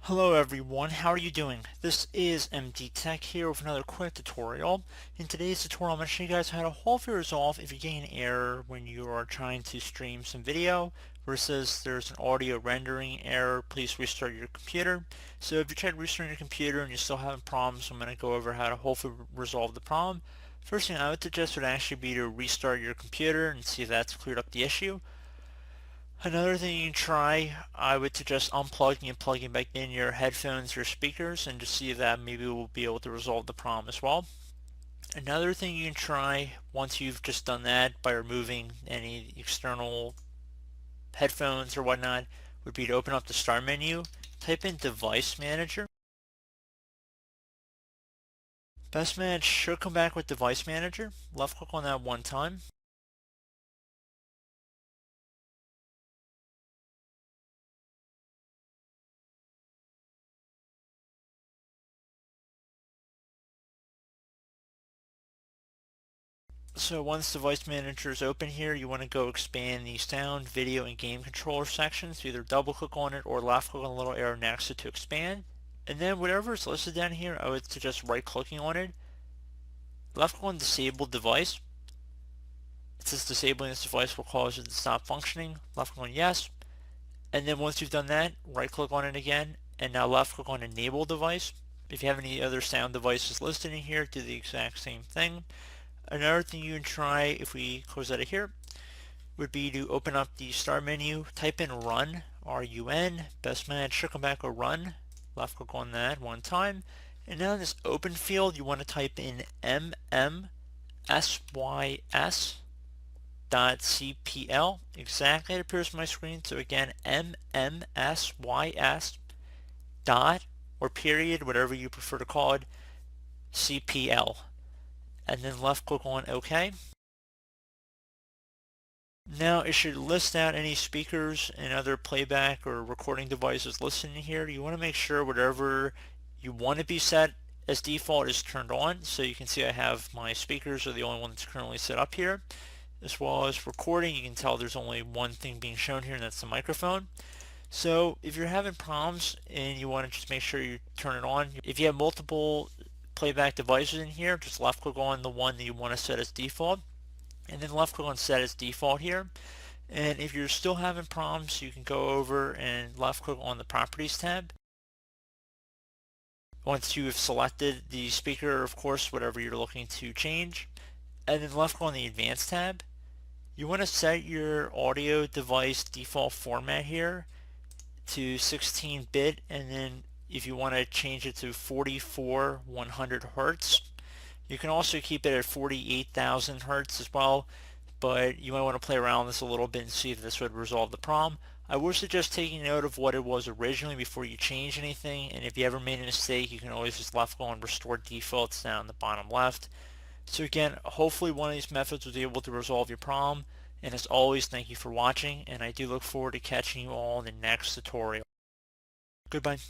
Hello everyone, how are you doing? This is MD Tech here with another quick tutorial. In today's tutorial I'm going to show you guys how to hopefully resolve if you're getting an error when you are trying to stream some video versus there's an audio rendering error. Please restart your computer. So if you tried restarting your computer and you're still having problems, I'm going to go over how to hopefully resolve the problem. First thing I would suggest would actually be to restart your computer and see if that's cleared up the issue. Another thing you can try, I would suggest unplugging and plugging back in your headphones or speakers and just see if that maybe will be able to resolve the problem as well. Another thing you can try once you've just done that by removing any external headphones or whatnot would be to open up the start menu, type in Device Manager. Best Match should come back with Device Manager. Left click on that one time. So once Device Manager is open here, you want to go expand the sound, video, and game controller sections. So either double click on it or left click on the little arrow next to it to expand. And then whatever is listed down here, I would suggest right clicking on it. Left click on Disable Device. It says disabling this device will cause it to stop functioning. Left click on Yes. And then once you've done that, right click on it again. And now left click on Enable Device. If you have any other sound devices listed in here, do the exact same thing. Another thing you can try, if we close out of here, would be to open up the start menu, type in run, R-U-N, Best Match should come back or run, left click on that one time, and now in this open field you want to type in MMSYS.CPL, exactly it appears on my screen. So again, MMSYS dot or period, whatever you prefer to call it, CPL, and then left click on OK. Now it should list out any speakers and other playback or recording devices listed in here. You want to make sure whatever you want to be set as default is turned on. So you can see I have my speakers are the only one that's currently set up here. As well as recording, you can tell there's only one thing being shown here, and that's the microphone. So if you're having problems and you want to just make sure you turn it on, if you have multiple playback devices in here, just left click on the one that you want to set as default, and then left click on set as default here. And if you're still having problems, you can go over and left click on the properties tab. Once you have selected the speaker, of course, whatever you're looking to change, and then left click on the advanced tab, you want to set your audio device default format here to 16-bit, and then if you want to change it to 44/100 Hertz, you can also keep it at 48,000 Hertz as well, but you might want to play around with this a little bit and see if this would resolve the problem. I would suggest taking note of what it was originally before you change anything, and if you ever made a mistake, you can always just left click on Restore Defaults down in the bottom left. So again, hopefully one of these methods was able to resolve your problem, and as always, thank you for watching, and I do look forward to catching you all in the next tutorial. Goodbye.